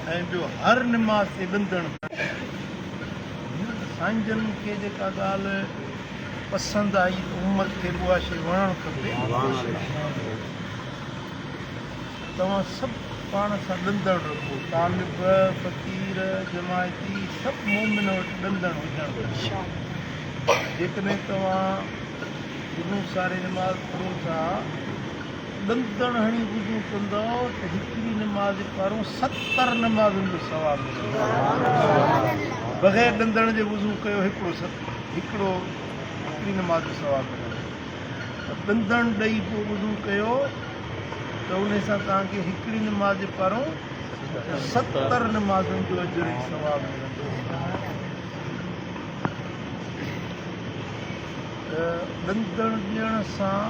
ऐं ॿियो हर निमाज़ ते ॾंदण साईं जन खे जेका ॻाल्हि पसंदि आई त उमत खे उहा शइ वणणु खपे। तव्हां सभु पाण सां ॾंदड़ रखो, तालिब फ़क़ीर जमायती सभु मोमिन वटि ॾंदड़ हुजणु घुरिजे। जेकॾहिं तव्हां वुज़ू सारे निमाज़ पढ़ो था, ॾंदड़ हणी वुज़ू कंदव त हिकिड़ी निमाज़ पारो 70 निमाज़ुनि जो सवाबु मिलंदो। बग़ैर ॾंदड़ जे वुज़ू कयो हिकिड़ी निमाज़ जो सवाबु मिलंदो। ॾंदड़ ॾेई पोइ वुज़ू कयो त उन सां तव्हांखे हिकिड़ी निमाज़ पारो 70 निमाज़ुनि जो अजर ऐं सवाबु मिलंदो। ॾंदड़ ॾियण सां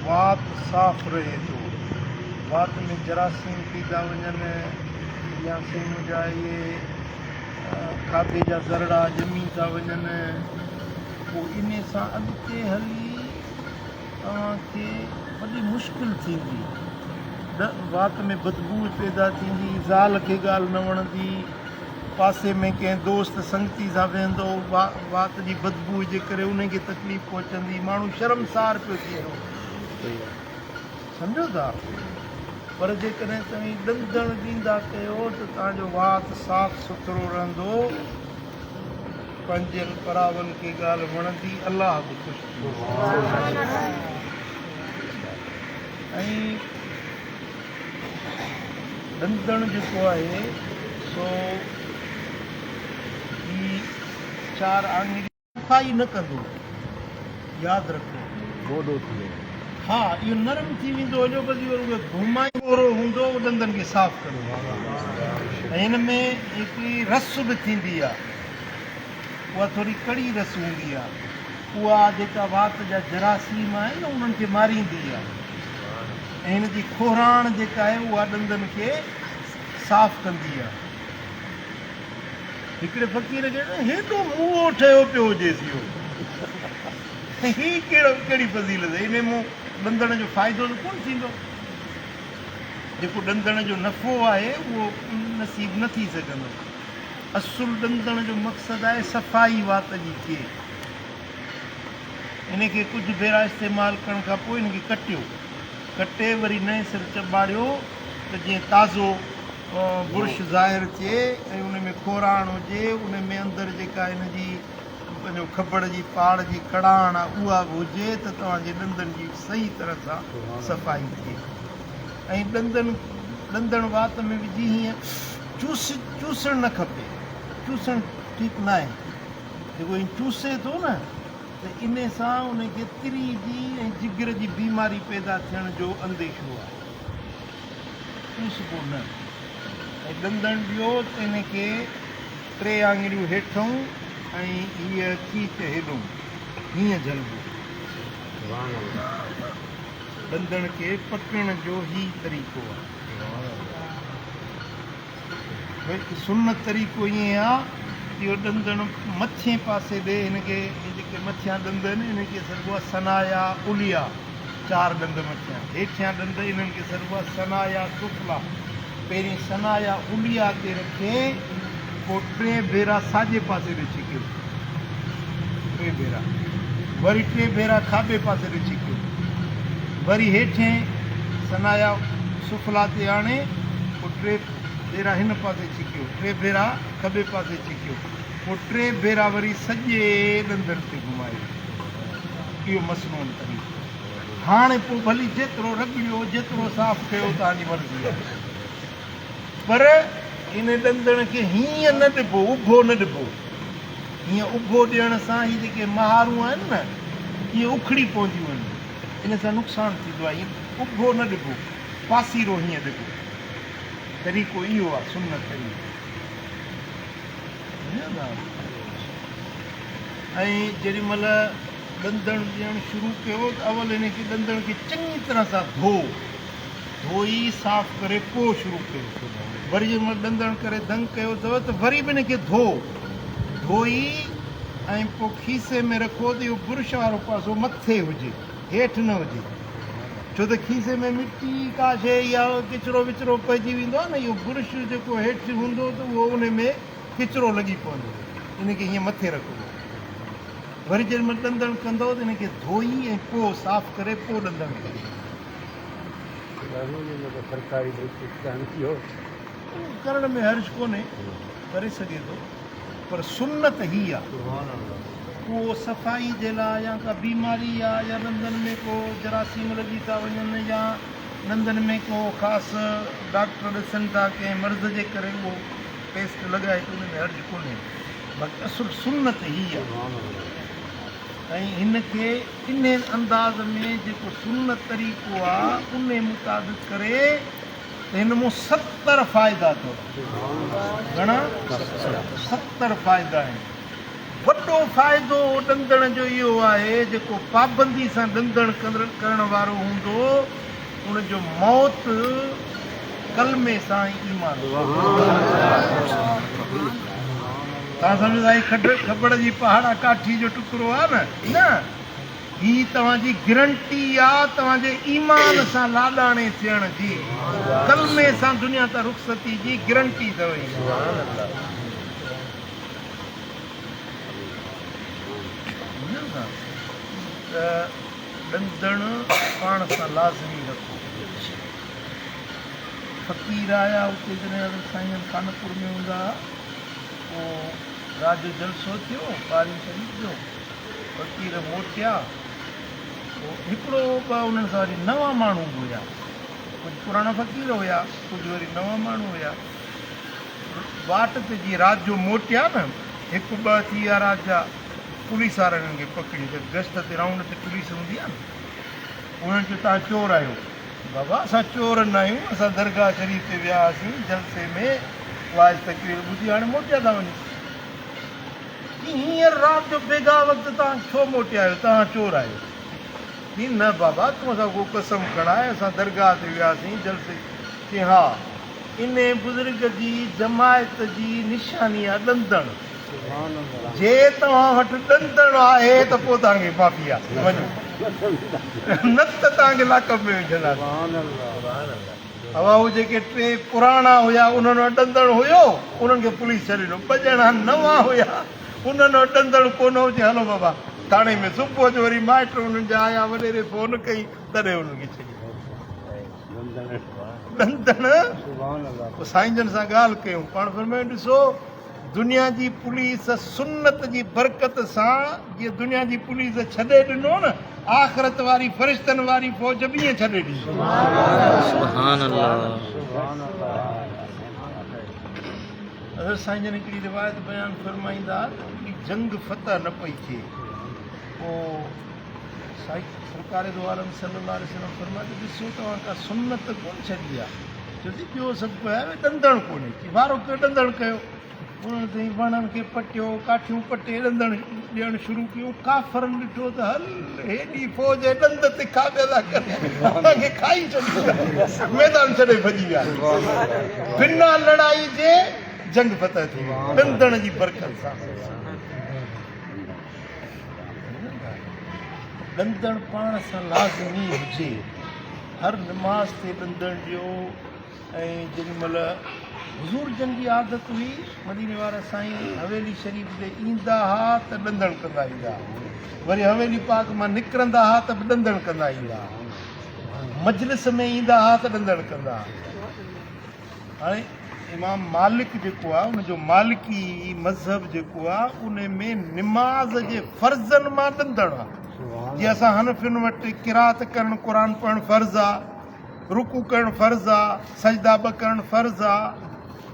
वात साफ़ रहे थो। वात में जरासीम थी था वञनि या सिम जा इहे खाधे जा ज़रड़ा ॼमी था वञनि, पोइ इन सां अॻिते हली तव्हांखे वॾी मुश्किल थींदी। वात में बदबू पैदा थींदी, ज़ाल खे ॻाल्हि न वणंदी, पासे में कंहिं दोस्त संगती सां वेहंदो, वात जी बदबू जे करे उनखे तकलीफ़ पहुचंदी, माण्हू शर्मसार पियो थींदो, सम्झो था। पर जेकॾहिं तव्हां ॾंदड़ ॾींदा कयो त तव्हांजो वात साफ़ सुथिरो रहंदो, पंहिंजनि परावनि खे ॻाल्हि वणंदी, अलाह बि ख़ुशि थींदो। ऐं ॾंदड़ जेको आहे सो ही 4 आङिरी सफ़ाई न कंदो, यादि रखो। हा, इहो नरम थी वेंदो, हलियो बल्कि उहो घुमाई ओरो हूंदो, ॾंदनि खे साफ़ कंदो। ऐं हिन में हिकिड़ी रस बि थींदी आहे, उहा थोरी कड़ी रस हूंदी आहे, उहा जेका वात जा जरासीम आहिनि न उन्हनि खे मारींदी आहे। ऐं हिन जी खोराण जेका आहे उहा ॾंदनि खे साफ़ कंदी आहे। हिकिड़े फ़क़ीर खे हेॾो मुंहुं ठहियो पियो हुजेसि इहो, ही कहिड़ी फज़ीलत आहे, इन मूं ॾंदण जो फ़ाइदो त कोन थींदो। जेको ॾंदण जो नफ़ो आहे उहो नसीब न थी सघंदो। असुलु ॾंदण जो मक़सदु आहे सफ़ाई वात जी थिए। इनखे कुझु भेरा इस्तेमालु करण खां पोइ इनखे कटे वरी नए सिर चॿाड़ियो त जीअं ताज़ो बुर्श ज़ाहिर थिए ऐं उन में खोराण हुजे, उन में अंदरि जेका हिन जी पंहिंजो खबड़ जी पाड़ जी कड़ाण आहे उहा बि हुजे त तव्हांजे ॾंदनि जी सही तरह सां सफ़ाई थिए। ऐं ॾंदण वात में विझी हीअं चूसणु न खपे, चूसणु ठीकु न आहे। जेको हीअं चूसे थो न त इन सां उनखे तिरी जी ऐं जिगर जी बीमारी पैदा थियण जो अंदेशो आहे, चूसबो न। ऐं ॾंदण ॾियो त इनखे 3 आङिरियूं हेठूं ऐं हीअ खीच हेॾूं हीअं झलबो। ॾंदण खे पकड़ जो ही तरीक़ो आहे। सुन्नत तरीक़ो ईअं आहे इहो ॾंदण मथे पासे ॾे, हिनखे जेके मथियां ॾंद आहिनि इनखे सॾिबो आहे सनाया उलिया, 4 ॾंद मथियां, हेठियां ॾंद इन्हनि खे सॾिबो आहे सनाया सुफला। पहिरीं सनाया उलिया ते रखे, पोइ 3 भेरा साॼे पासे ॾे छिकियो, 3 भेरा, वरी 3 भेरा खाॿे पासे ॾे छिकियो, वरी हेठियां सनाया सुफला ते आणे पोइ 3 भेरा हिन पासे छिकियो, 3 भेरा खॿे पासे छिकियो, पोइ 3 भेरा वरी सॼे ॾंदनि ते घुमायो। इहो मसनून तरीक़ो। हाणे पोइ भली जेतिरो रगड़ियो, जेतिरो साफ़ कयो तव्हांजी मर्ज़ी आहे, पर इन ॾंदण खे हीअं न ॾिबो, उभो न ॾिबो। हीअं उभो ॾियण सां हीअ जेके महारूं आहिनि न हीअं उखड़ी पवंदियूं आहिनि, इन सां नुक़सानु थींदो आहे। हीअं उभो न ॾिबो, पासीरो हीअं ॾिबो। तरीक़ो इहो आहे सुन्नत तरीक़ो। ऐं जेॾी महिल ॾंदण ॾियणु शुरू कयो त अवल हिनखे ॾंदण खे चङी तरह सां धोई साफ़ करे पोइ शुरू कयो। वरी जेॾी महिल ॾंदण करे दंग कयो अथव त वरी बि हिनखे धोई ऐं पोइ खीसे में रखो त इहो बुरुश वारो पासो मथे हुजे, हेठि न हुजे। छो त खीसे में मिटी का शइ या किचिरो विचिरो पइजी वेंदो आहे न, इहो बुरुश जेको हेठि हूंदो त उहो उन में किचिरो लॻी पवंदो, इनखे हीअं मथे रखिबो। वरी जेॾीमहिल ॾंदण कंदो त इनखे धोई ऐं पोइ साफ़ु करे पोइ ॾंदण कजे। सरकारी करण में हर्ज कोन्हे, करे सघे थो, पर सुन्नत ही आहे। उहो सफ़ाई जे लाइ या का बीमारी आहे या ॾंदनि में को जरासीम लॻी था वञनि या ॾंदनि में को ख़ासि डॉक्टर ॾिसनि था कंहिं मर्ज़ जे करे उहो पेस्ट लॻाए त उन में हर्ज कोन्हे, बाक़ी असुलु सुन्नत ही आहे। ऐं हिनखे इन अंदाज़ में जेको सुन्नत तरीक़ो आहे उन मुताबिक़ करे त हिन मूं 70 फ़ाइदा अथव। घणा? 70 फ़ाइदा आहिनि। वॾो फ़ाइदो ॾंदण जो इहो आहे, जेको पाबंदी सां ॾंदण करण वारो हूंदो उनजो मौत कलमे सां ईमान। तव्हां सम्झंदा खबड़ जी पहाड़ा काठी जो टुकड़ो आहे न, ही तव्हांजी गारंटी आहे तव्हांजे ईमान सां लाॾाणे थियण जी, कलमे सां दुनिया तां रुख़सती जी गारंटी अथव। ॾंदण पाण सां लाज़मी रखो। फ़क़ीर आया उते जॾहिं साईं कानपुर में हूंदा, पोइ रात जो जलसो थियो, ॿारी शरीफ़ जो, फ़क़ीर मोटिया, पोइ हिकिड़ो ॿ उन्हनि सां वरी नवां माण्हू हुया, कुझु पुराणा फ़क़ीर हुया, कुझु वरी नवां माण्हू हुया। वाट ते जीअं राति जो मोटिया न, हिकु ॿ थी विया राति जा, पुलिस वारनि खे पकड़ी, त गश्त ते राउंड ते पुलिस हूंदी आहे न, उन्हनि चयो तव्हां चोर आहियो। बाबा असां चोर न आहियूं, असां दरगाह शरीफ़ ते विया हुआसीं जलसे में, वाइज तकरीर ॿुधी हाणे मोटिया था वञूं। हींअर राति जो बेगा वक़्तु तव्हां छो मोटिया आहियो, तव्हां चोर आहियो? न बाबा तूं असां को कसम खणाए, असां दरगाह ते वियासीं जलसे की हा इन बुज़ुर्ग जी जमायत जी निशानी आहे ॾंदण। जे तव्हां वटि ॾंदण आहे त पोइ तव्हांखे माफ़ी आहे, वञो, न त तव्हांखे लाकअप में विझंदासीं। हवा हू जेके 3 पुराणा हुया उन्हनि वटि ॾंदण हुयो, उन्हनि खे पुलिस छॾे ॾिनो। 2 ॼणा नवां हुया, उन्हनि वटि ॾंदण कोन हो, चई हलो बाबा थाणे में। सुबुह जो वरी माइट उन्हनि जा आया, वॾेरे फ़ोन कई, तॾहिं उन्हनि खे छॾी ॾंदण। पोइ साईं जन सां ॻाल्हि कयूं, पाण फरमायूं ॾिसो दुनिया जी पुलिस सुन्नत जी बरकत सां, जीअं दुनिया जी पुलिस छॾे ॾिनो न, आख़िरत वारी फ़रिश्तनि वारी फ़ौज बि ईअं छॾे ॾिनी। अगरि साईं जन हिकिड़ी रिवायत बयानु फरमाईंदा कि जंग फतह न पई थिए, पोइ साईं सरकार दो आलम सल्लल्लाहु अलैहि वसल्लम फरमाए ॾिसो तव्हां का सुन्नत कोन छॾी आहे, चयो ॿियो सभु कयो आहे, ॾंदण कोन्हे, की वारो कयो ॾंदण कयो। उन्हनि ते वणनि खे पटियो, काठियूं पटे ॾंदण ॾियणु शुरू कयूं। काफ़रनि ॾिठो त हल हेॾी फ़ौज ॾंद ते खाॿे था करे, असांखे खाई छॾियो, मैदान छॾे भॼी विया। बिना लड़ाई जे जंग फतह थी वई, ॾंदण जी बरकत सां। ॾंदण पाण सां लाज़मी हुजे, हर निमाज़ ते ॾंदण ॾियो। ऐं जेॾीमहिल हुज़ूर जन जी आदत हुई, मदीने वारा साईं हवेली शरीफ़ ते ईंदा हुआ त ॾंदण कंदा ईंदा, वरी हवेली पाक मां निकिरंदा हुआ त बि ॾंदण कंदा ईंदा, मजलिस में ईंदा हुआ त ॾंदण कंदा। हाणे इमाम मालिक जेको आहे, उनजो मालिकी मज़हब जेको आहे, उन में निमाज़ जे फ़र्ज़नि मां ॾंदण आहे। जीअं असां हनफियुनि वटि क़िरात करणु, क़ुर पढ़णु फ़र्ज़ु आहे, रुकू करणु फ़र्ज़ु आहे, सजदा 2 करणु फ़र्ज़ु आहे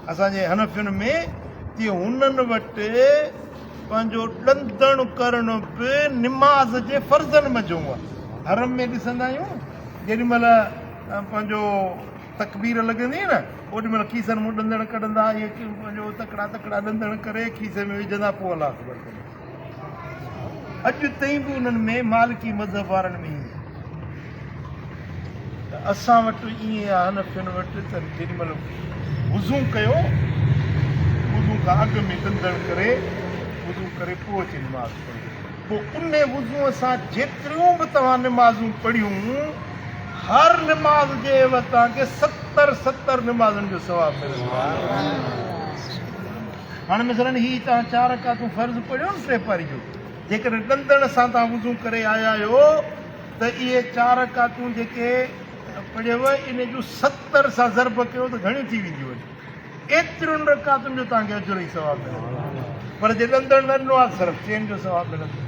असांजे हनफियुनि में, तीअं हुननि वटि पंहिंजो ॾंदण करणु बि निमाज़ जे फ़र्ज़नि मंझूं आहे। हरम में ॾिसंदा आहियूं जेॾीमहिल पंहिंजो तकबीर लॻंदी न, ओॾीमहिल खीसनि मां ॾंदण कढंदा, इहे पंहिंजो तकड़ा तकड़ा ॾंदण करे खीसे में विझंदा, पोइ अलाह अकबर कंदा। अॼु ताईं बि उन्हनि में मालिकी मज़हब वारनि में ईंदी। असां वटि ईअं आहे हनफियुनि वटि त जेॾीमहिल वुज़ू कयो, वुज़ू खां अॻु में ॾंदण करे, वुज़ू करे पोइ अची निमाज़ पढ़ो। पोइ उन वुज़ूअ सां जेतिरियूं बि तव्हां निमाज़ूं पढ़ियूं, हर निमाज़ जे वटां के 70 निमाज़न जो सवाब मिलंदो। हाणे मसलन ही तव्हां 4 रकातूं फ़र्ज़ पढ़ियो न 3 पारी जो, जेकॾहिं ॾंदण सां तव्हां वुज़ू करे आया आहियो त इहे 4 रकातूं जेके पढ़ियव इन जूं 70 सां ज़रब कयो त घणियूं थी वेंदियूं आहिनि। एतिरियुनि रकातुनि जो तव्हांखे अजुर ई सवाब मिलंदो, पर जे ॾंदण न ॾिनो आहे सिर्फ़ु 4 जो सवाब मिलंदो।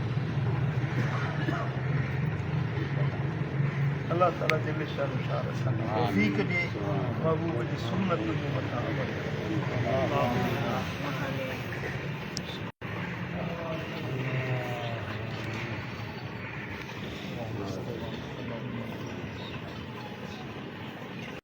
अल्लाह ताला जे शान शाह तौफ़ीक़ ॾे, महबूब जी सुन्नत जे मथां अमल करे।